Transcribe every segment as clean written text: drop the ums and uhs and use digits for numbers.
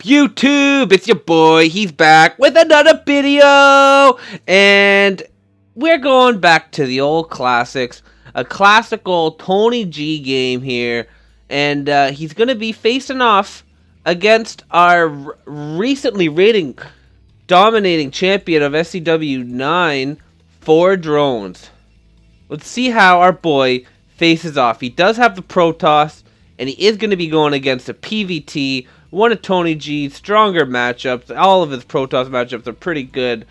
YouTube? It's your boy. He's back with another video. And we're going back to the old classics. A classical TonyG game here. And he's going to be facing off against our recently dominating champion of SCW9, fourdrones. Let's see how our boy faces off. He does have the Protoss, and he is going to be going against a PVT, one of TonyG's stronger matchups. All of his Protoss matchups are pretty good,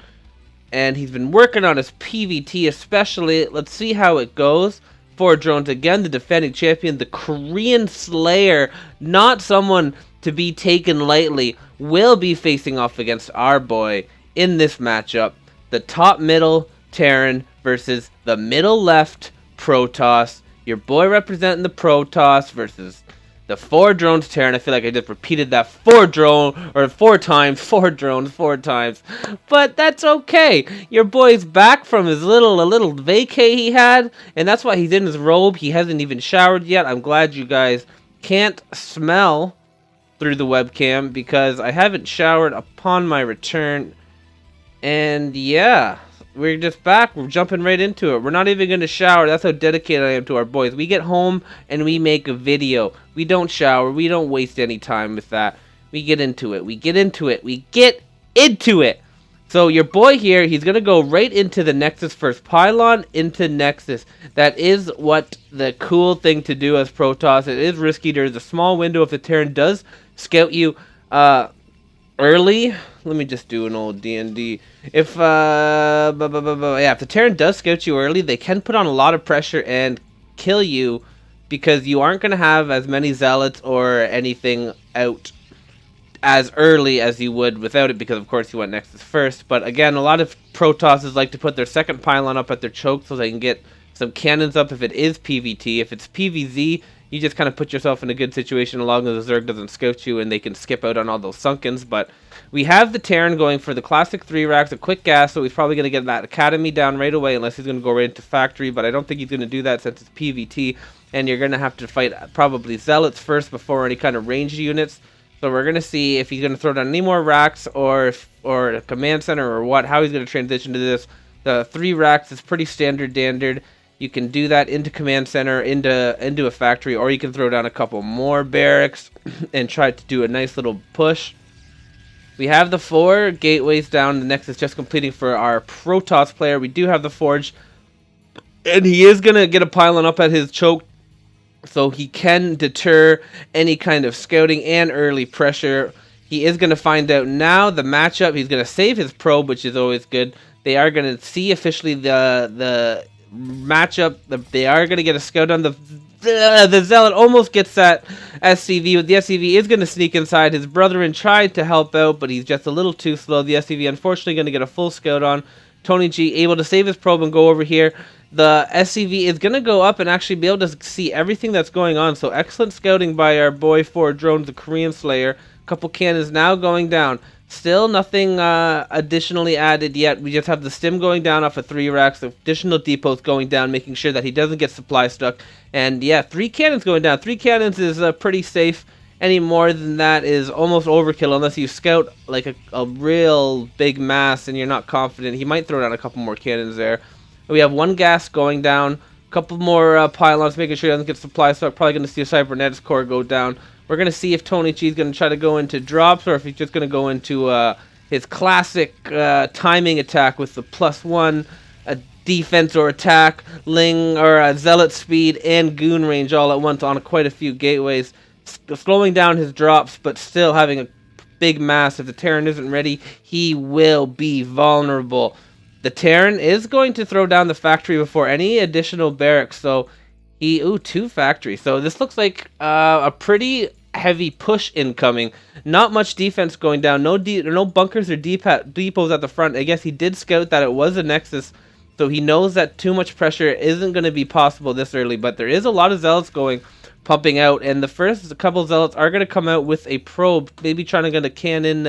and he's been working on his PVT especially. Let's see how it goes. Fourdrones, again, the defending champion, the Korean Slayer, not someone to be taken lightly, will be facing off against our boy in this matchup. The top middle Terran versus the middle left Protoss. Your boy representing the Protoss versus the fourdrones Terran. I feel like I just repeated that four times, but that's okay. Your boy's back from his little vacay he had, and that's why he's in his robe. He hasn't even showered yet. I'm glad you guys can't smell through the webcam because I haven't showered upon my return. And yeah, we're just back. We're jumping right into it. We're not even going to shower. That's how dedicated I am to our boys. We get home and we make a video. We don't shower. We don't waste any time with that. We get into it. We get into it. So your boy here, he's going to go right into the Nexus first. Pylon into Nexus. That is what the cool thing to do as Protoss. It is risky. There's a small window if the Terran does scout you early. Let me just do an old D&D. If the Terran does scout you early, they can put on a lot of pressure and kill you because you aren't going to have as many zealots or anything out as early as you would without it, because of course you went Nexus first. But again, a lot of Protosses like to put their second pylon up at their choke so they can get some cannons up if it is PVT. If it's PVZ, you just kind of put yourself in a good situation as long as the Zerg doesn't scout you and they can skip out on all those Sunkens. But we have the Terran going for the classic 3 racks, a quick gas, so he's probably going to get that Academy down right away unless he's going to go right into Factory. But I don't think he's going to do that since it's PVT, and you're going to have to fight probably Zealots first before any kind of ranged units. So we're going to see if he's going to throw down any more racks or a command center or how he's going to transition to this. The 3 racks is pretty standard. You can do that into command center, into a factory, or you can throw down a couple more barracks and try to do a nice little push. We have the 4 gateways down. The next is just completing for our Protoss player. We do have the Forge, and he is going to get a pylon up at his choke, so he can deter any kind of scouting and early pressure. He is going to find out now the matchup. He's going to save his probe, which is always good. They are going to see officially the matchup. They are going to get a scout on the Zealot. Almost gets that SCV, but the SCV is going to sneak inside. His brethren tried to help out, but he's just a little too slow. The SCV unfortunately going to get a full scout on. TonyG able to save his probe and go over here. The SCV is going to go up and actually be able to see everything that's going on. So excellent scouting by our boy fourdrones, the Korean Slayer. Couple cannons now going down. Still nothing additionally added yet. We just have the stim going down off of 3 racks. Additional depots going down, making sure that he doesn't get supply stuck. And yeah, 3 cannons going down. 3 cannons is pretty safe. Any more than that is almost overkill unless you scout like a real big mass and you're not confident. He might throw down a couple more cannons there. We have 1 gas going down. A couple more pylons, making sure he doesn't get supply stuck. Probably going to see a cybernetics core go down. We're going to see if TonyG is going to try to go into drops or if he's just going to go into his classic timing attack with the +1 defense or attack, Ling or Zealot speed and goon range all at once on quite a few gateways. Slowing down his drops, but still having a big mass. If the Terran isn't ready, he will be vulnerable. The Terran is going to throw down the factory before any additional barracks, so 2 factories. So this looks like a pretty heavy push incoming. Not much defense going down. No bunkers or depots at the front. I guess he did scout that it was a Nexus, so he knows that too much pressure isn't going to be possible this early. But there is a lot of Zealots pumping out, and the first couple Zealots are going to come out with a probe, maybe trying to get a cannon,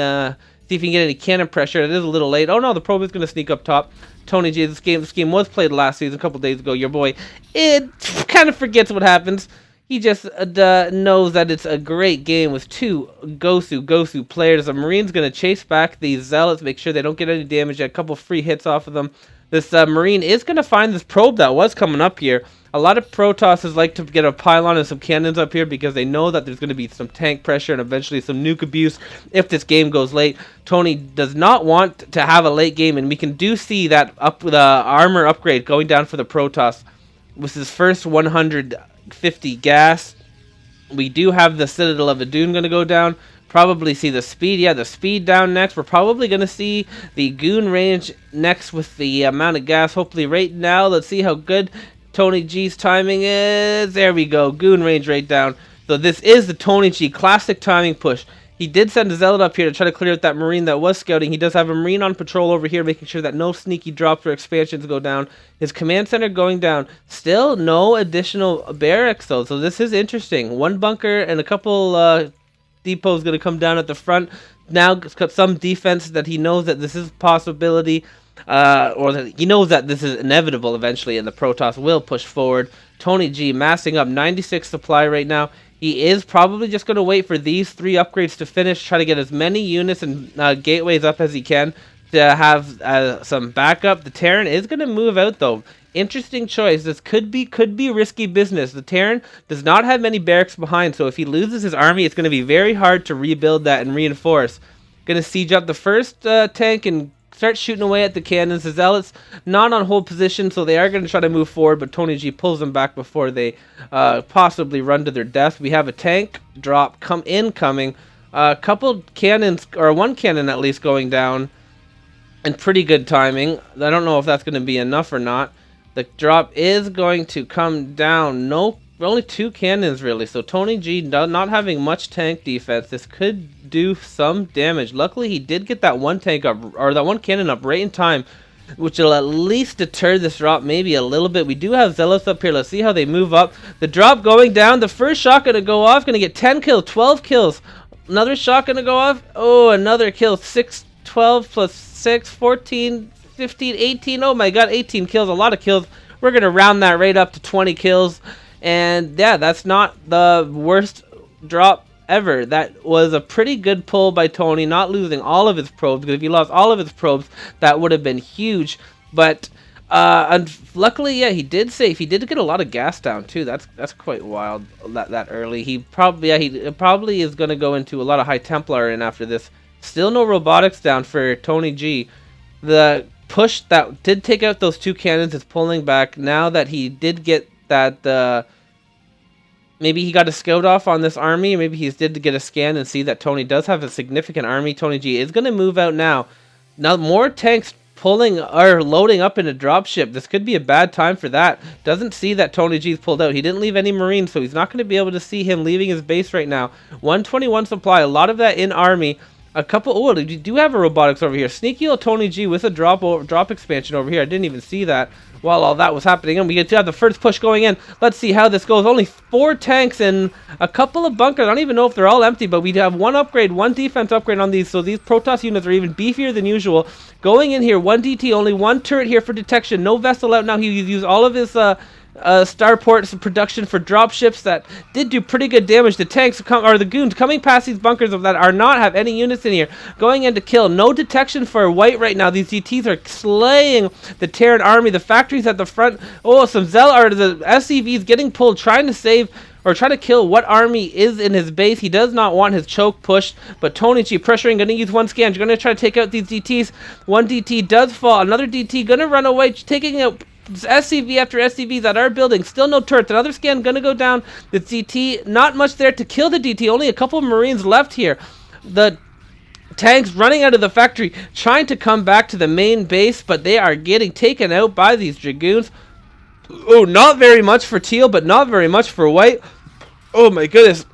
see if he can get any cannon pressure. It is a little late. Oh no, the probe is going to sneak up top. TonyG, this game was played last season, a couple days ago. Your boy, it kind of forgets what happens. He just knows that it's a great game with two Gosu players. The Marine's going to chase back these Zealots, make sure they don't get any damage. A couple free hits off of them. This Marine is going to find this probe that was coming up here. A lot of Protosses like to get a pylon and some cannons up here because they know that there's going to be some tank pressure and eventually some nuke abuse if this game goes late. Tony does not want to have a late game, and we can see that the armor upgrade going down for the Protoss with his first 150 gas. We do have the Citadel of Adun going to go down. Probably see the speed. Yeah, the speed down next. We're probably going to see the goon range next with the amount of gas. Hopefully right now. Let's see how good TonyG's timing is. There we go. Goon range right down. So this is the TonyG classic timing push. He did send a Zealot up here to try to clear out that Marine that was scouting. He does have a Marine on patrol over here, making sure that no sneaky drops or expansions go down. His command center going down. Still no additional barracks, though. So this is interesting. One bunker and a couple depots going to come down at the front. Now some defense that he knows that this is a possibility. Or that he knows that this is inevitable eventually, and the Protoss will push forward. TonyG massing up 96 supply right now. He is probably just going to wait for these 3 upgrades to finish, try to get as many units and gateways up as he can to have some backup. The Terran is going to move out, though. Interesting choice. This could be risky business. The Terran does not have many barracks behind, so if he loses his army, it's going to be very hard to rebuild that and reinforce. Going to siege up the first tank and start shooting away at the cannons. The Zealots not on hold position, so they are going to try to move forward, but TonyG pulls them back before they possibly run to their death. We have a tank drop incoming. A couple cannons, or one cannon at least, going down, and pretty good timing. I don't know if that's going to be enough or not. The drop is going to come down. No, only 2 cannons really, so TonyG not having much tank defense. This could do some damage. Luckily, he did get that one tank up, or that one cannon up right in time, which will at least deter this drop maybe a little bit. We do have Zealots up here. Let's see how they move up. The drop going down. The first shot going to go off. Going to get 10 kills, 12 kills. Another shot going to go off. Oh, another kill. 6, 12 plus 6, 14, 15, 18. Oh my god, 18 kills. A lot of kills. We're going to round that right up to 20 kills. And yeah, that's not the worst drop ever. That was a pretty good pull by Tony, not losing all of his probes, because if he lost all of his probes, that would have been huge. But luckily, yeah, he did save. He did get a lot of gas down too. That's quite wild that early. He probably is going to go into a lot of High Templar in after this. Still no robotics down for TonyG. The push that did take out those 2 cannons is pulling back now that he did get that. Maybe he got a scout off on this army. Maybe he did to get a scan and see that Tony does have a significant army. TonyG is going to move out now. Now more tanks pulling or loading up in a dropship. This could be a bad time for that. Doesn't see that TonyG's pulled out. He didn't leave any Marines, so he's not going to be able to see him leaving his base right now. 121 supply. A lot of that in army. A couple. Oh, you do have a robotics over here. Sneaky old TonyG with a drop expansion over here. I didn't even see that while all that was happening. And we get to have the first push going in. Let's see how this goes. Only 4 tanks and a couple of bunkers. I don't even know if they're all empty, but we have 1 upgrade, 1 defense upgrade on these. So these Protoss units are even beefier than usual. Going in here, 1 DT, only 1 turret here for detection. No vessel out now. He used all of his starport production for dropships that did do pretty good damage. The tanks or the goons coming past these bunkers that are not have any units in here, going in to kill. No detection for white right now. These DTs are slaying the Terran army. The factories at the front. Oh, some the SCVs getting pulled, trying to save or try to kill what army is in his base. He does not want his choke pushed, but TonyG pressuring, going to use 1 scan, going to try to take out these DTs. 1 DT does fall. Another DT going to run away, taking out SCV after SCV that are building. Still no turrets. Another scan gonna go down. The DT, not much there to kill the DT. Only a couple of Marines left here. The tanks running out of the factory, trying to come back to the main base, but they are getting taken out by these Dragoons. Oh, not very much for teal, but not very much for white. Oh my goodness.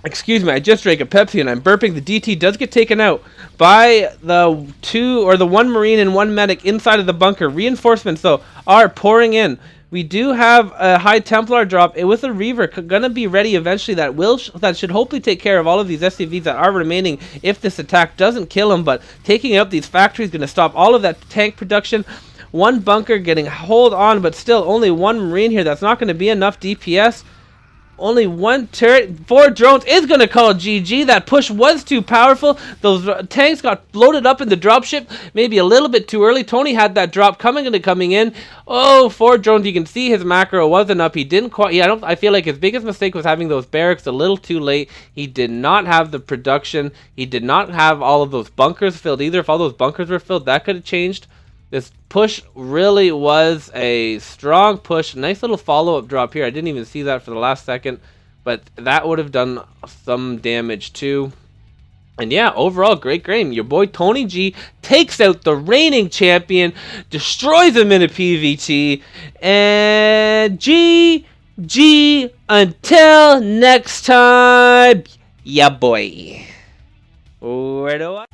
Excuse me, I just drank a Pepsi and I'm burping. The DT does get taken out by the 1 Marine and 1 medic inside of the bunker. Reinforcements, though, are pouring in. We do have a High Templar drop with a Reaver gonna be ready eventually. That should hopefully take care of all of these SCVs that are remaining if this attack doesn't kill them. But taking out these factories gonna stop all of that tank production. 1 bunker getting hold on, but still only 1 Marine here. That's not gonna be enough DPS. Only one turret. 4 drones is going to call GG. That push was too powerful. Those tanks got loaded up in the dropship. Maybe a little bit too early. Tony had that drop coming in. Oh, 4 drones. You can see his macro wasn't up. He didn't quite. Yeah, I feel like his biggest mistake was having those barracks a little too late. He did not have the production. He did not have all of those bunkers filled either. If all those bunkers were filled, that could have changed. This push really was a strong push. Nice little follow-up drop here. I didn't even see that for the last second, but that would have done some damage too. And yeah, overall, great game. Your boy tonyG takes out the reigning champion, destroys him in a PvT, and GG until next time. Yeah, boy. Where do I...